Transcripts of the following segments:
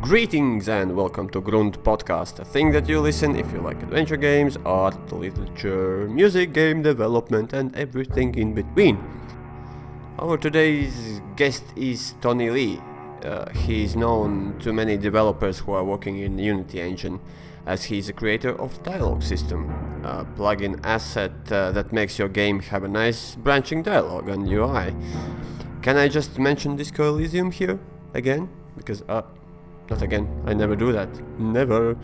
Greetings and welcome to GRUNND Podcast, a thing that you listen if you like adventure games, art, literature, music, game development and everything in between. Our today's guest is Tony Lee. He is known to many developers who are working in the Unity engine, as he is a creator of Dialogue System, a plugin asset that makes your game have a nice branching dialogue and UI. Can I just mention Disco Elysium here again? Because not again, I never do that. Never.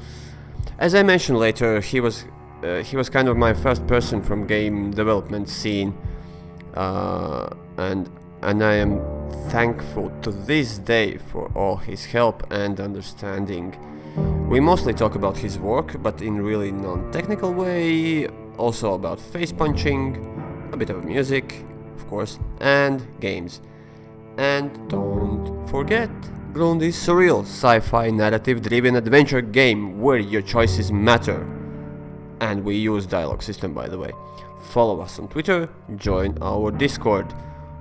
As I mentioned later, he was kind of my first person from game development scene, and I am thankful to this day for all his help and understanding. We mostly talk about his work, but in really non-technical way, also about face punching, a bit of music, of course, and games. And don't forget, GRUNND is surreal, sci-fi, narrative-driven adventure game where your choices matter. And we use Dialogue System, by the way. Follow us on Twitter, join our Discord.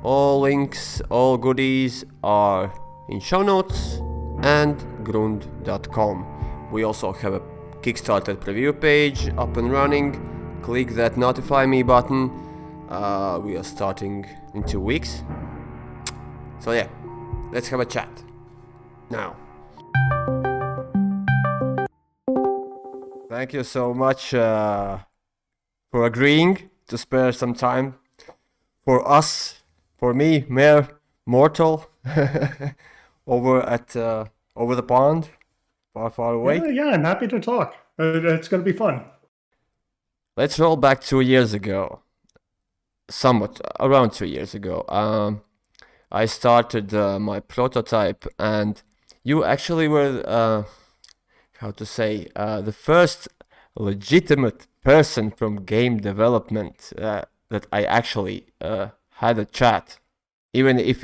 All links, all goodies are in show notes and grund.com. We also have a Kickstarter preview page up and running. Click that notify me button. We are starting in 2 weeks. So yeah, let's have a chat. Now. Thank you so much for agreeing to spare some time for us, for me, mere mortal, over the pond, far away. Yeah, I'm happy to talk. It's going to be fun. Let's roll back 2 years ago, somewhat around 2 years ago. I started my prototype, and you actually were, the first legitimate person from game development that I actually had a chat, even if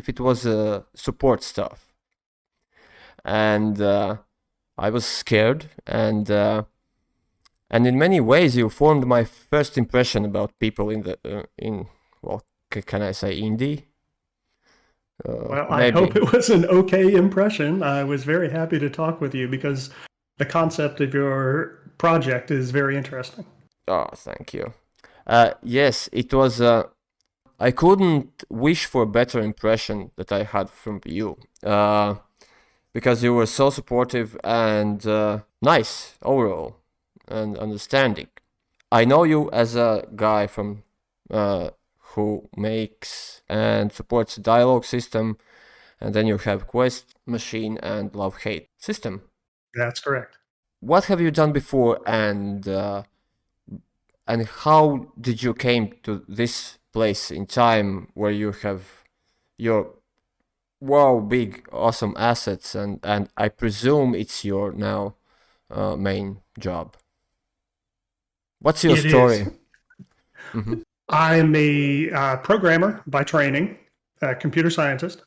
it was support stuff. And I was scared, and in many ways you formed my first impression about people can I say indie? Well, I hope it was an okay impression. I was very happy to talk with you because the concept of your project is very interesting. Oh, thank you. Yes, it was. I couldn't wish for a better impression that I had from you, because you were so supportive and nice overall and understanding. I know you as a guy from who makes and supports Dialogue System, and then you have Quest Machine and Love-Hate System. That's correct. What have you done before, and how did you came to this place in time where you have your big awesome assets, and I presume it's your now main job? What's your story? Mm-hmm. I'm a programmer by training, a computer scientist,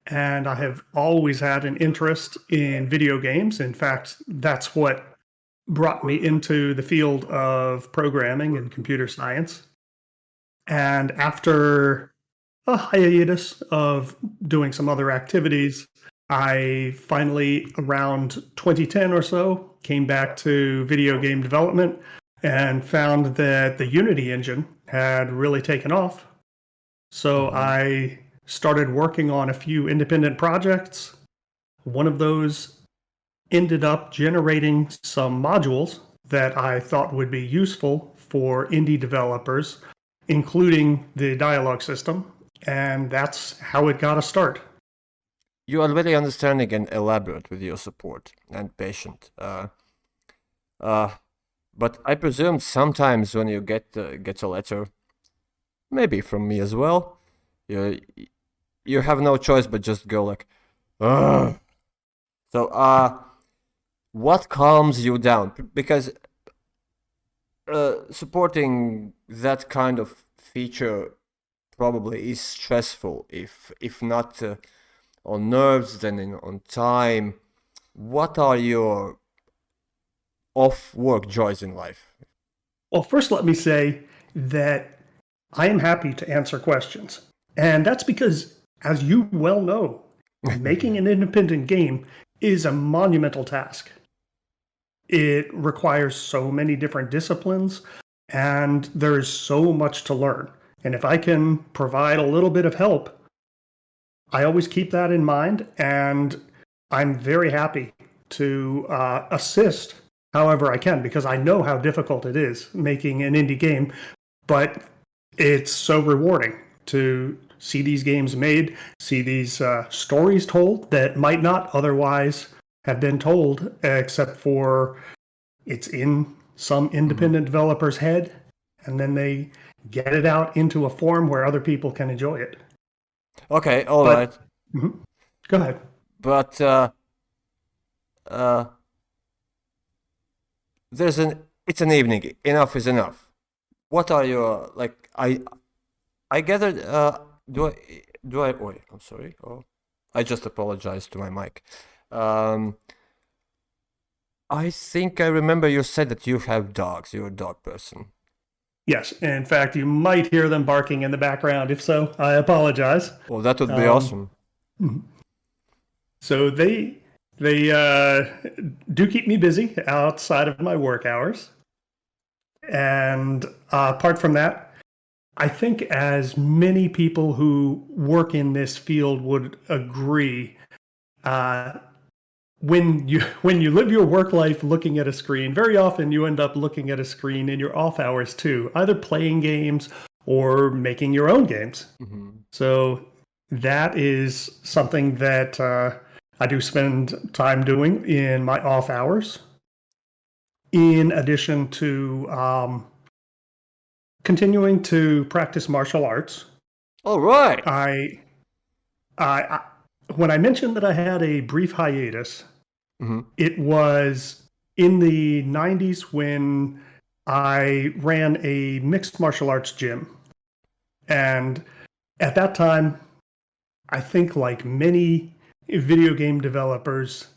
and I have always had an interest in video games. In fact, that's what brought me into the field of programming and computer science. And after a hiatus of doing some other activities, I finally, around 2010 or so, came back to video game development and found that the Unity engine had really taken off. So I started working on a few independent projects. One of those ended up generating some modules that I thought would be useful for indie developers, including the Dialogue System, and that's how it got a start. You are very understanding and elaborate with your support and patient. But I presume sometimes when you get a letter, maybe from me as well, you have no choice but just go like, ugh. So what calms you down? Because supporting that kind of feature probably is stressful, if not on nerves, then on time. What are your off-work joys in life? Well, first let me say that I am happy to answer questions. And that's because, as you well know, Making an independent game is a monumental task. It requires so many different disciplines, and there is so much to learn. And if I can provide a little bit of help, I always keep that in mind, and I'm very happy to assist however I can, because I know how difficult it is making an indie game, but it's so rewarding to see these games made, see these stories told that might not otherwise have been told, except for it's in some independent developer's head, and then they get it out into a form where other people can enjoy it. Okay, all right. Go ahead. But it's an evening. Enough is enough. What are your like? I gathered. Do I? Wait, I'm sorry. Oh, I just apologized to my mic. I think I remember you said that you have dogs. You're a dog person. Yes, in fact, you might hear them barking in the background. If so, I apologize. Well, that would be awesome. So they do keep me busy outside of my work hours. And apart from that, I think as many people who work in this field would agree, when you live your work life looking at a screen, very often you end up looking at a screen in your off hours too, either playing games or making your own games. So that is something that I do spend time doing in my off hours, in addition to continuing to practice martial arts. All right. When I mentioned that I had a brief hiatus, it was in the 90s when I ran a mixed martial arts gym. And at that time, I think like many video game developers,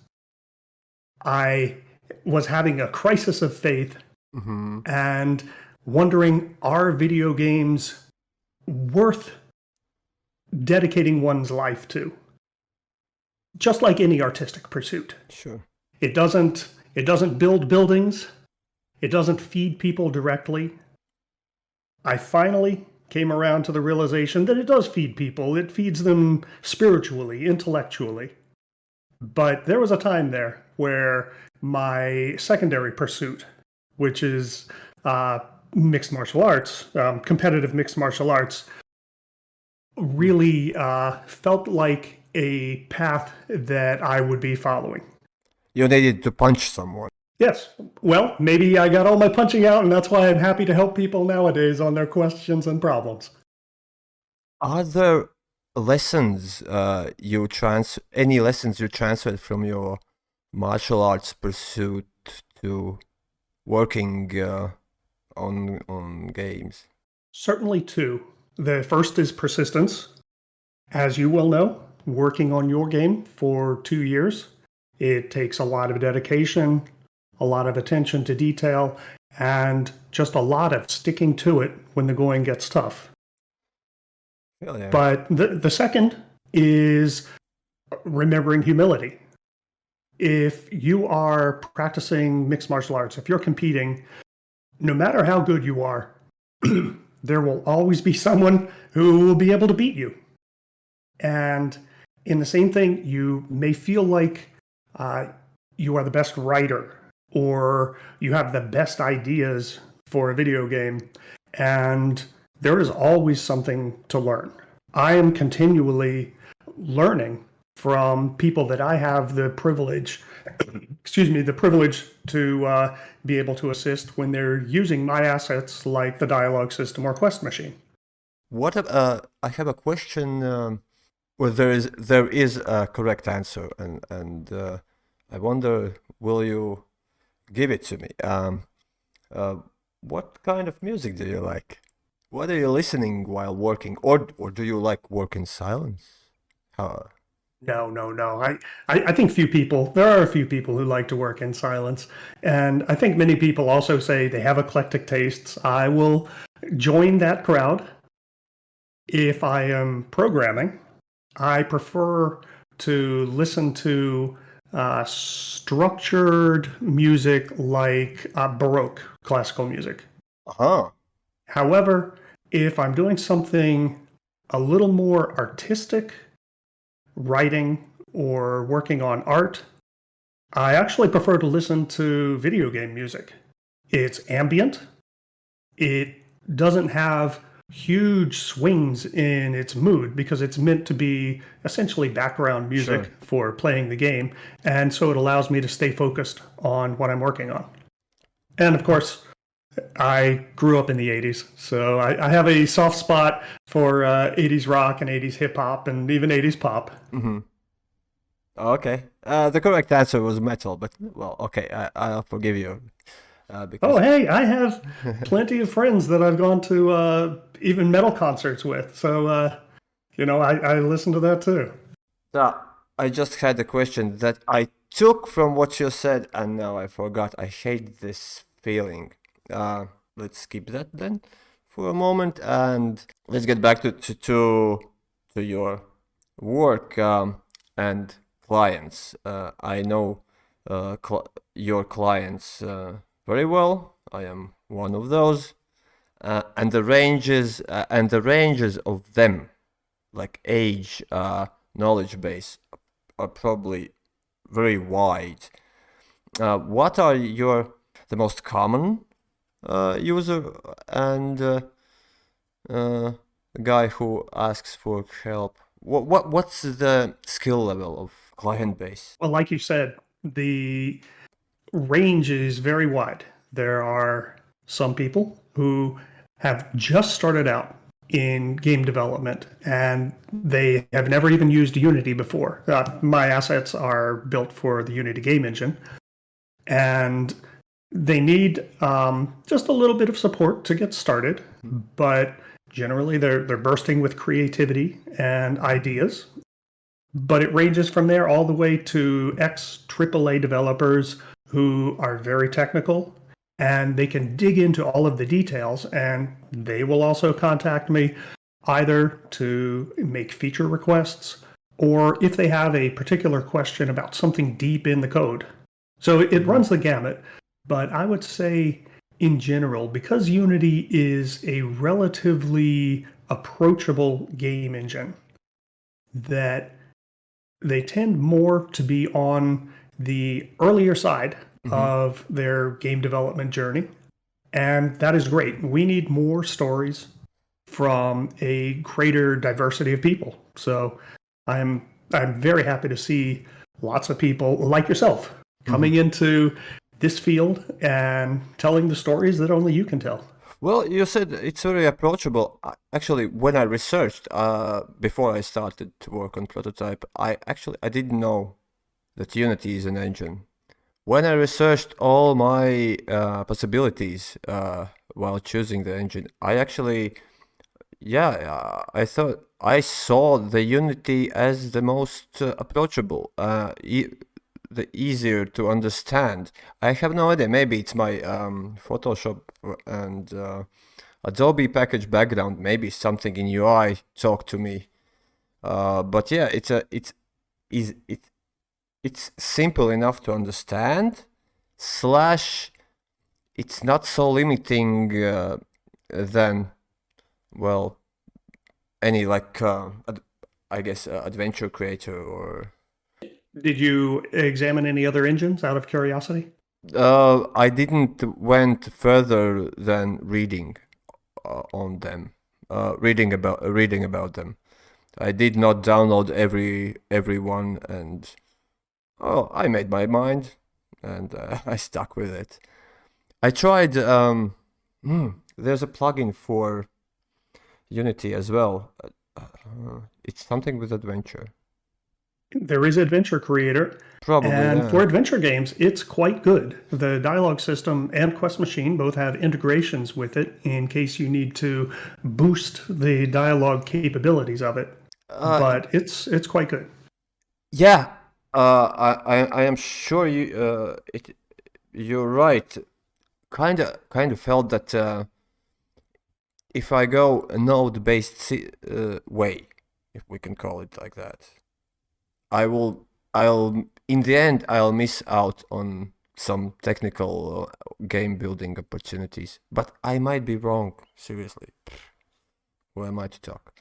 I was having a crisis of faith and wondering, are video games worth dedicating one's life to? Just like any artistic pursuit. Sure. It doesn't build buildings. It doesn't feed people directly. I finally came around to the realization that it does feed people. It feeds them spiritually, intellectually. But there was a time there where my secondary pursuit, which is mixed martial arts, competitive mixed martial arts, really felt like a path that I would be following. You needed to punch someone. Yes. Well, maybe I got all my punching out, and that's why I'm happy to help people nowadays on their questions and problems. Are there lessons any lessons you transferred from your martial arts pursuit to working on games? Certainly two. The first is persistence. As you well know, working on your game for 2 years, it takes a lot of dedication, a lot of attention to detail, and just a lot of sticking to it when the going gets tough. Yeah. But the second is remembering humility. If you are practicing mixed martial arts, if you're competing, no matter how good you are, there will always be someone who will be able to beat you. And in the same thing, you may feel like you are the best writer or you have the best ideas for a video game, and there is always something to learn. I am continually learning from people that I have the privilege, to be able to assist when they're using my assets like the dialogue system or quest machine. I have a question. Well, there is a correct answer, and I wonder, will you give it to me? What kind of music do you like? What are you listening while working, or do you like work in silence? No. I think there are a few people who like to work in silence. And I think many people also say they have eclectic tastes. I will join that crowd. If I am programming, I prefer to listen to structured music like Baroque classical music. Uh-huh. However, if I'm doing something a little more artistic, writing or working on art, I actually prefer to listen to video game music. It's ambient. It doesn't have huge swings in its mood because it's meant to be essentially background music for playing the game. And so it allows me to stay focused on what I'm working on. And of course, I grew up in the 80s, so I have a soft spot for 80s rock and 80s hip hop and even 80s pop. Mm-hmm. Okay. The correct answer was metal, but well, okay, I'll forgive you. Because... Oh, hey, I have plenty of friends that I've gone to even metal concerts with, so I listen to that too. I just had a question that I took from what you said, and now I forgot. I hate this feeling. Let's skip that then for a moment, and let's get back to your work and clients. I know your clients very well. I am one of those, and the ranges of them, like age, knowledge base, are probably very wide. What are the most common user and guy who asks for help? What's the skill level of client base? Well, like you said, the range is very wide. There are some people who have just started out in game development and they have never even used Unity before. My assets are built for the Unity game engine, and they need just a little bit of support to get started, but generally they're bursting with creativity and ideas. But it ranges from there all the way to ex-AAA developers who are very technical, and they can dig into all of the details, and they will also contact me either to make feature requests or if they have a particular question about something deep in the code. So it runs the gamut, but I would say in general, because Unity is a relatively approachable game engine, that they tend more to be on the earlier side of their game development journey. And that is great. We need more stories from a greater diversity of people. So I'm very happy to see lots of people like yourself coming into this field and telling the stories that only you can tell. Well, you said it's very approachable. Actually, when I researched before I started to work on Prototype, I didn't know that Unity is an engine. When I researched all my possibilities while choosing the engine, I thought I saw the Unity as the most approachable, the easier to understand. I have no idea. Maybe it's my Photoshop and Adobe package background. Maybe something in UI talked to me. But yeah, it's simple enough to understand. / it's not so limiting than, well, any adventure creator or. Did you examine any other engines out of curiosity? I didn't went further than reading on them, reading about them. I did not download every one, and I made my mind, and I stuck with it. I tried. There's a plugin for Unity as well. It's something with adventure. There is Adventure Creator. Probably, and yeah. For adventure games, it's quite good. The dialogue system and Quest Machine both have integrations with it in case you need to boost the dialogue capabilities of it. But it's quite good. Yeah, I am sure you're right. Kind of felt that if I go a node-based way, if we can call it like that, I'll in the end I'll miss out on some technical game building opportunities, but I might be wrong. Seriously, who am I to talk?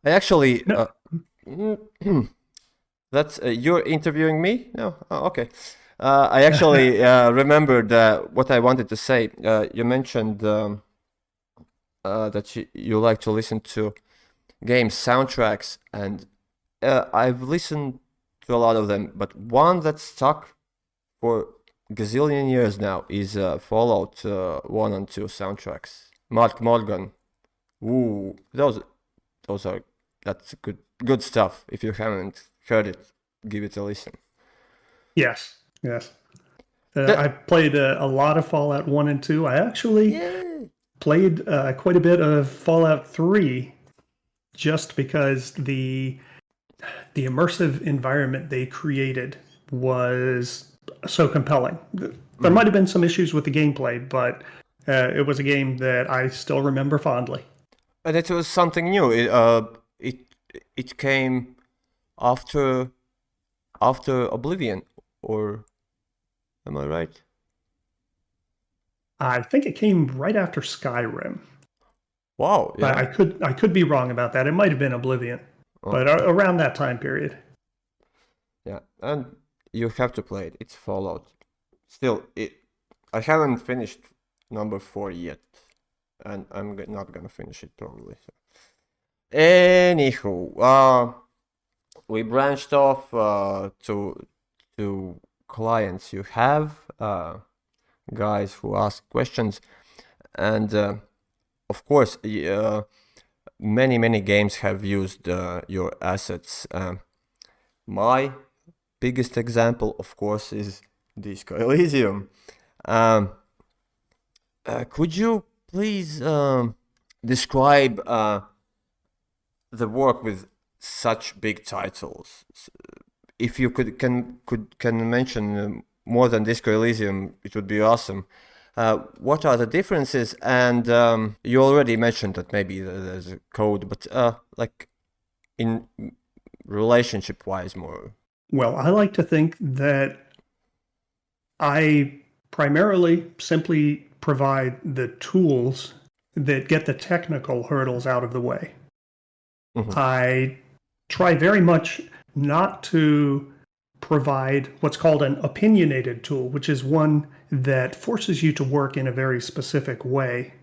I actually No. that's you're interviewing me? No, oh, okay. I actually remembered what I wanted to say. You mentioned that you like to listen to game soundtracks, and I've listened to a lot of them, but one that stuck for gazillion years now is Fallout 1 and 2 soundtracks. Mark Morgan. Ooh, those are that's good stuff. If you haven't heard it, give it a listen. Yes. Yes. That, I played a lot of Fallout 1 and 2. I actually yeah. played quite a bit of Fallout 3 just because the immersive environment they created was so compelling. There might have been some issues with the gameplay, but it was a game that I still remember fondly. And it was something new. It came after Oblivion, or am I right? I think it came right after Skyrim. Wow, But yeah. I could be wrong about that. It might have been Oblivion, but Okay. around that time period. Yeah, and you have to play it. It's Fallout. Still, I haven't finished number 4 yet, and I'm not gonna finish it probably. So. Anywho, we branched off to clients you have, guys who ask questions, and of course, many games have used your assets. My biggest example, of course, is Disco Elysium. Could you please describe the work with such big titles? If you can mention more than Disco Elysium, it would be awesome. What are the differences? And you already mentioned that maybe there's a code, but like in relationship-wise more. Well, I like to think that I primarily simply provide the tools that get the technical hurdles out of the way. I try very much not to provide what's called an opinionated tool, which is one that forces you to work in a very specific way.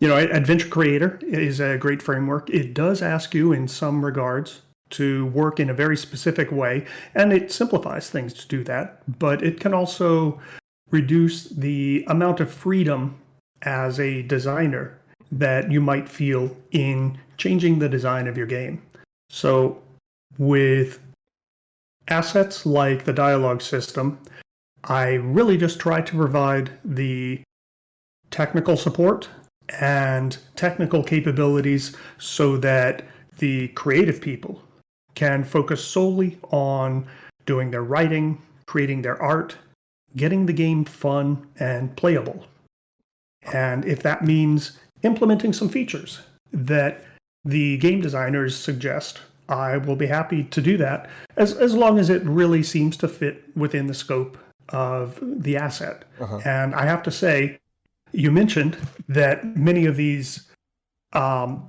Adventure Creator is a great framework. It does ask you in some regards to work in a very specific way, and it simplifies things to do that, but it can also reduce the amount of freedom as a designer that you might feel in changing the design of your game. So with assets like the dialogue system, I really just try to provide the technical support and technical capabilities so that the creative people can focus solely on doing their writing, creating their art, getting the game fun and playable. And if that means implementing some features that the game designers suggest, I will be happy to do that as long as it really seems to fit within the scope of the asset. And I have to say, you mentioned that many of these, that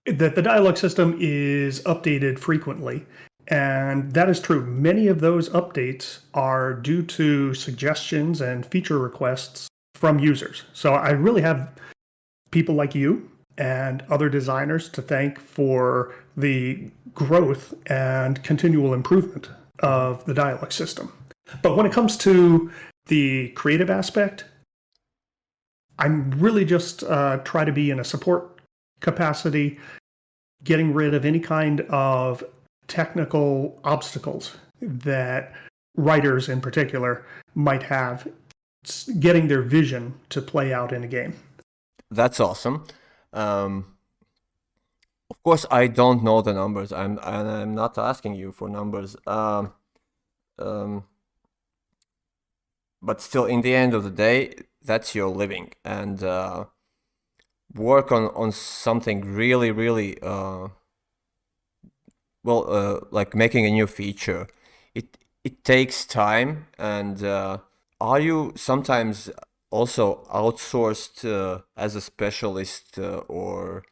the dialogue system is updated frequently. And that is true. Many of those updates are due to suggestions and feature requests from users. So I really have people like you and other designers to thank for the growth and continual improvement of the dialogue system. But when it comes to the creative aspect, I'm really just try to be in a support capacity, getting rid of any kind of technical obstacles that writers in particular might have getting their vision to play out in a game. That's awesome. Of course, I don't know the numbers. I'm not asking you for numbers. But still, in the end of the day, that's your living, and work on something really like making a new feature, it takes time, and are you sometimes also outsourced as a specialist, or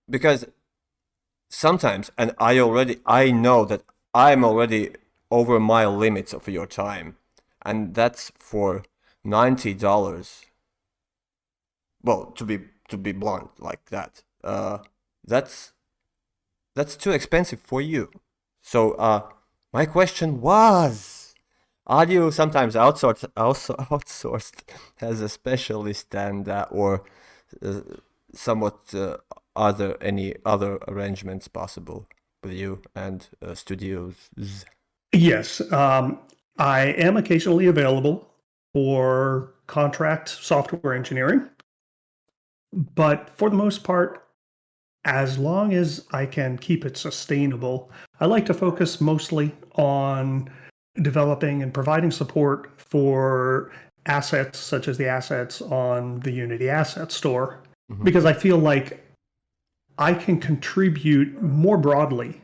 because sometimes, and I know that I'm already over my limits of your time, and that's for $90. Well, to be blunt like that, that's too expensive for you. So my question was, are you sometimes outsourced as a specialist, and or uh, somewhat are there any other arrangements possible with you and studios? Yes, I am occasionally available for contract software engineering, but for the most part, as long as I can keep it sustainable, I like to focus mostly on developing and providing support for assets such as the assets on the Unity Asset Store, because I feel like I can contribute more broadly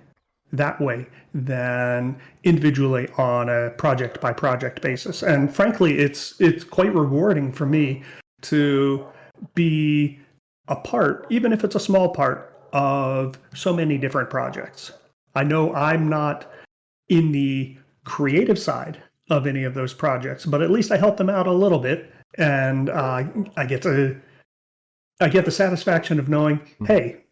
that way than individually on a project by project basis. And frankly, it's quite rewarding for me to be a part, even if it's a small part, of so many different projects. I know I'm not in the creative side of any of those projects, but at least I help them out a little bit, and I get the satisfaction of knowing, hey,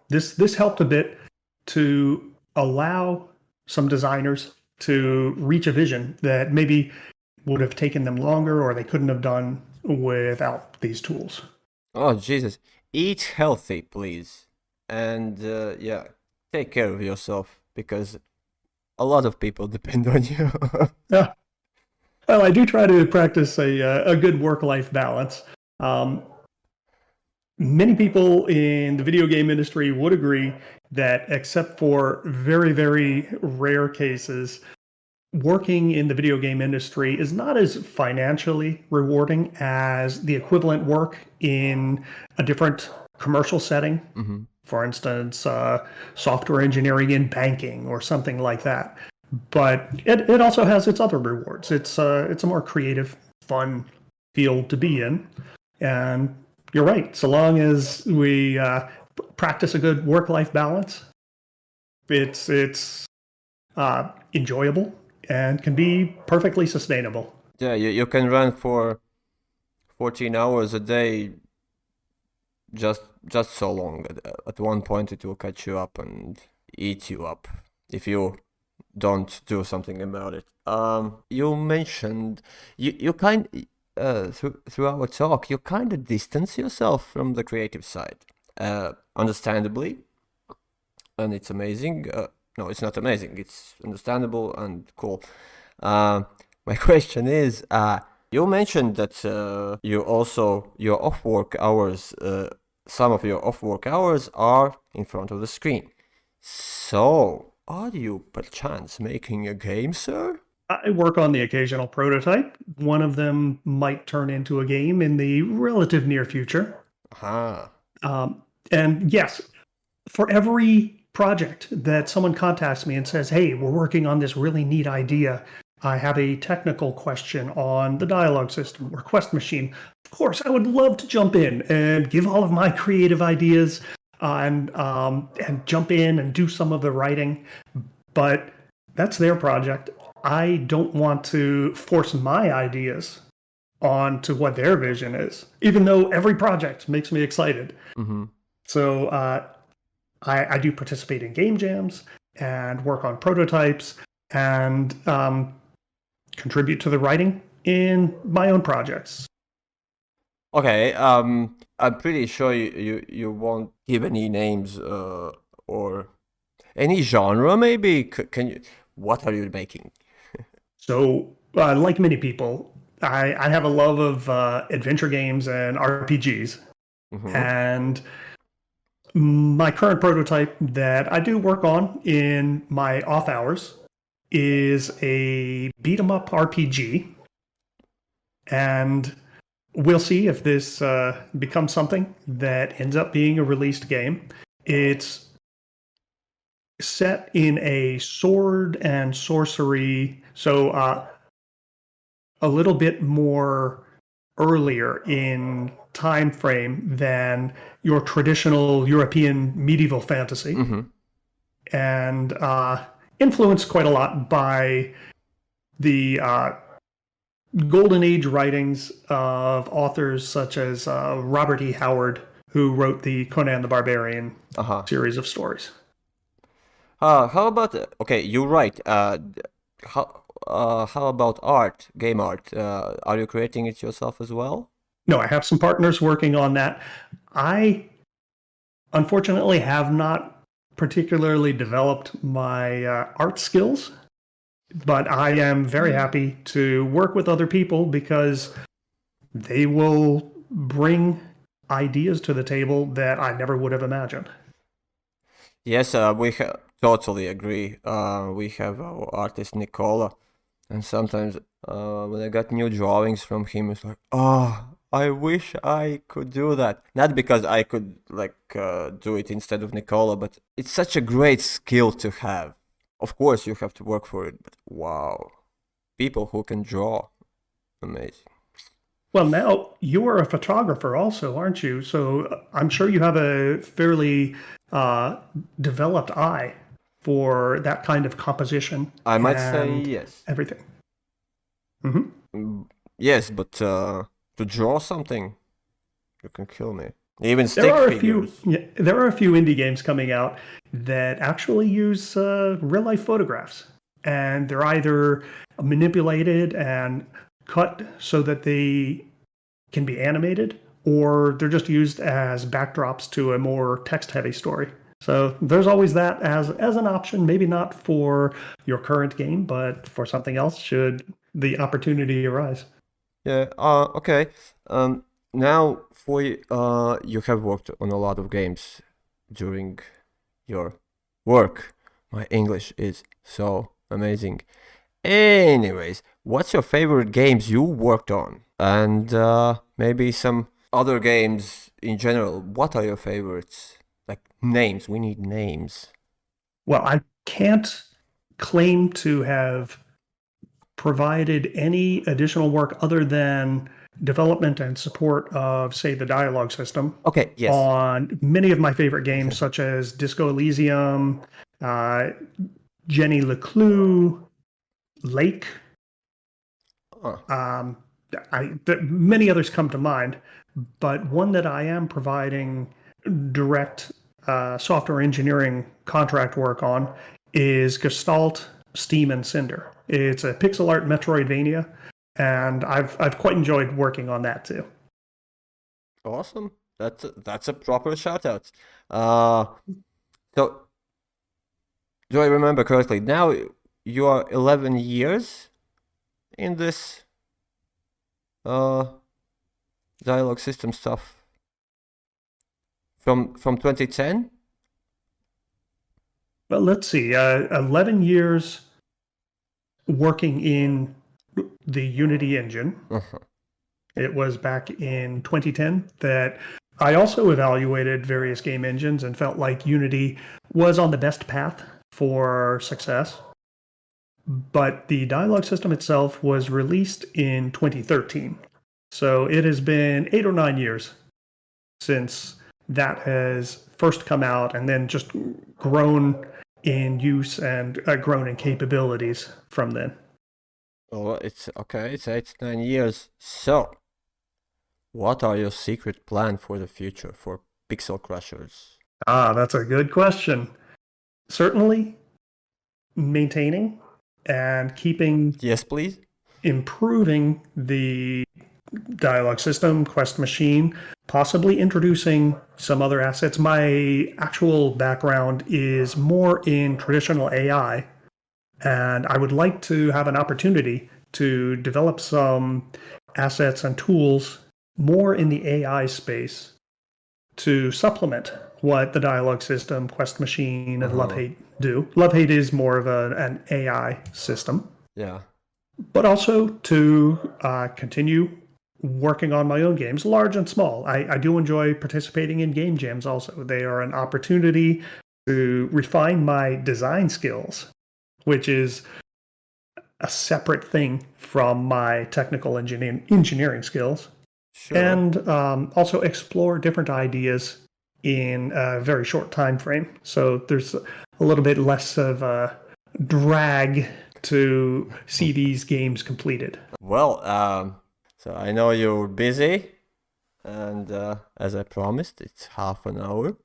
this helped a bit to allow some designers to reach a vision that maybe would have taken them longer or they couldn't have done without these tools. Oh, Jesus. Eat healthy, please. And yeah, take care of yourself, because a lot of people depend on you. Yeah. Well, I do try to practice a good work-life balance. Um, Many people in the video game industry would agree that, except for very, very rare cases, working in the video game industry is not as financially rewarding as the equivalent work in a different commercial setting. For instance, software engineering in banking or something like that. But it also has its other rewards. It's a more creative, fun field to be in. And you're right. So long as we practice a good work-life balance, it's enjoyable and can be perfectly sustainable. Yeah, you can run for 14 hours a day, just so long. At one point, it will catch you up and eat you up if you don't do something about it. You mentioned you kind through our talk, you kind of distance yourself from the creative side, understandably, and it's amazing. No, it's not amazing. It's understandable and cool. My question is, you mentioned that your off work hours, some of your off work hours are in front of the screen. So, are you perchance making a game, sir? I work on the occasional prototype. One of them might turn into a game in the relative near future. Ah. And yes, for every project that someone contacts me and says, hey, we're working on this really neat idea, I have a technical question on the dialogue system or Quest machine, of course, I would love to jump in and give all of my creative ideas and jump in and do some of the writing. But that's their project. I don't want to force my ideas onto what their vision is, even though every project makes me excited. So I do participate in game jams and work on prototypes and contribute to the writing in my own projects. Okay, I'm pretty sure you won't give any names or any genre, maybe. Can you? What are you making? So, like many people, I have a love of adventure games and RPGs. And my current prototype that I do work on in my off hours is a beat 'em up RPG. And we'll see if this becomes something that ends up being a released game. It's set in a sword and sorcery, so a little bit more earlier in time frame than your traditional European medieval fantasy, and influenced quite a lot by the Golden Age writings of authors such as Robert E. Howard, who wrote the Conan the Barbarian series of stories. How about okay? You're right. How about art, game art? Are you creating it yourself as well? No, I have some partners working on that. I unfortunately have not particularly developed my art skills, but I am very happy to work with other people because they will bring ideas to the table that I never would have imagined. Yes, we totally agree. We have our artist Nicola, and sometimes when I got new drawings from him, it's like, oh, I wish I could do that. Not because I could do it instead of Nicola, but it's such a great skill to have. Of course, you have to work for it, but wow, people who can draw, amazing. Well, now you are a photographer also, aren't you? So I'm sure you have a fairly developed eye for that kind of composition. I might say yes. Everything. Yes, but to draw something, you can kill me. Even stick figures. There are a few indie games coming out that actually use real life photographs, and they're either manipulated and cut so that they can be animated, or they're just used as backdrops to a more text heavy story. So there's always that as an option, maybe not for your current game, but for something else should the opportunity arise. Yeah, okay. Now for you have worked on a lot of games during your work. My English is so amazing. Anyways, what's your favorite games you worked on? And maybe some other games in general. What are your favorites? Like names, we need names. Well, I can't claim to have provided any additional work other than development and support of, say, the dialogue system. Okay, yes. On many of my favorite games, such as Disco Elysium, Jenny LeClue, Lake. Many others come to mind, but one that I am providing direct software engineering contract work on is Gestalt, Steam, and Cinder. It's a pixel art Metroidvania, and I've quite enjoyed working on that too. Awesome. That's a proper shout out. So do I remember correctly? Now you are 11 years in this dialogue system stuff from 2010. Well, let's see. 11 years working in the Unity engine. It was back in 2010 that I also evaluated various game engines and felt like Unity was on the best path for success. But the dialogue system itself was released in 2013. So it has been 8 or 9 years since that has first come out and then just grown in use and grown in capabilities from then. Oh, it's okay. It's 8-9 years. So, what are your secret plan for the future for PixelCrushers? That's a good question. Certainly, maintaining and keeping. Yes, please. Improving the dialogue system, Quest machine, possibly introducing some other assets. My actual background is more in traditional AI, and I would like to have an opportunity to develop some assets and tools more in the AI space to supplement what the dialogue system, Quest machine, and Love-Hate do. Love-Hate is more of an AI system. Yeah. But also to continue working on my own games, large and small. I do enjoy participating in game jams also. They are an opportunity to refine my design skills, which is a separate thing from my technical engineering skills, Sure. and also explore different ideas in a very short time frame. So there's a little bit less of a drag to see these games completed. Well, so I know you're busy, and as I promised, it's half an hour.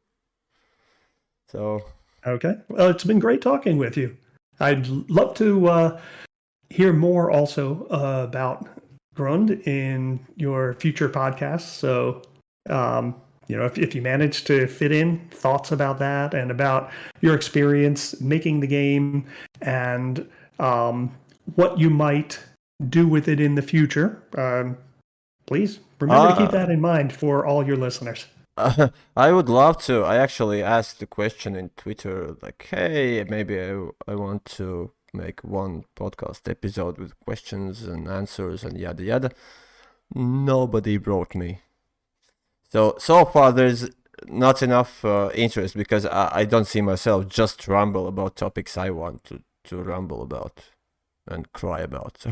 So Okay. Well, it's been great talking with you. I'd love to hear more also about Grund in your future podcasts. So, if you manage to fit in thoughts about that and about your experience making the game and what you might do with it in the future, please remember to keep that in mind for all your listeners. I would love to. I actually asked the question in Twitter, like, hey, maybe I want to make one podcast episode with questions and answers and yada yada. Nobody wrote me. So far there's not enough interest, because I don't see myself just ramble about topics I want to ramble about and cry about.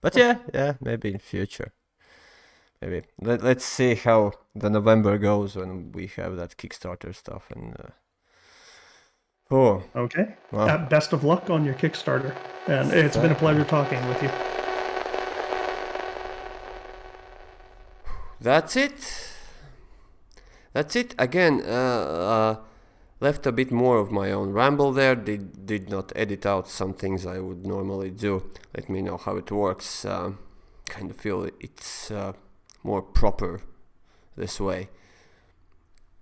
But yeah, maybe in future. Maybe let's see how the November goes when we have that Kickstarter stuff. And Okay. Well, Best of luck on your Kickstarter, and it's been a pleasure talking with you. That's it. Again, left a bit more of my own ramble there. Did not edit out some things I would normally do. Let me know how it works. Kind of feel it's more proper this way,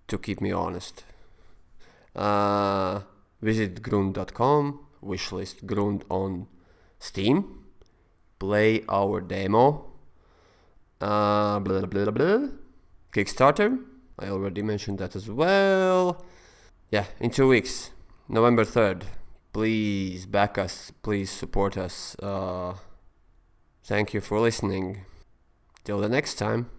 to keep me honest. Visit grund.com, wishlist Grund on Steam, play our demo, blah blah blah blah. Kickstarter, I already mentioned that as well. Yeah, in 2 weeks, November 3rd. Please back us, please support us. Thank you for listening. Till the next time.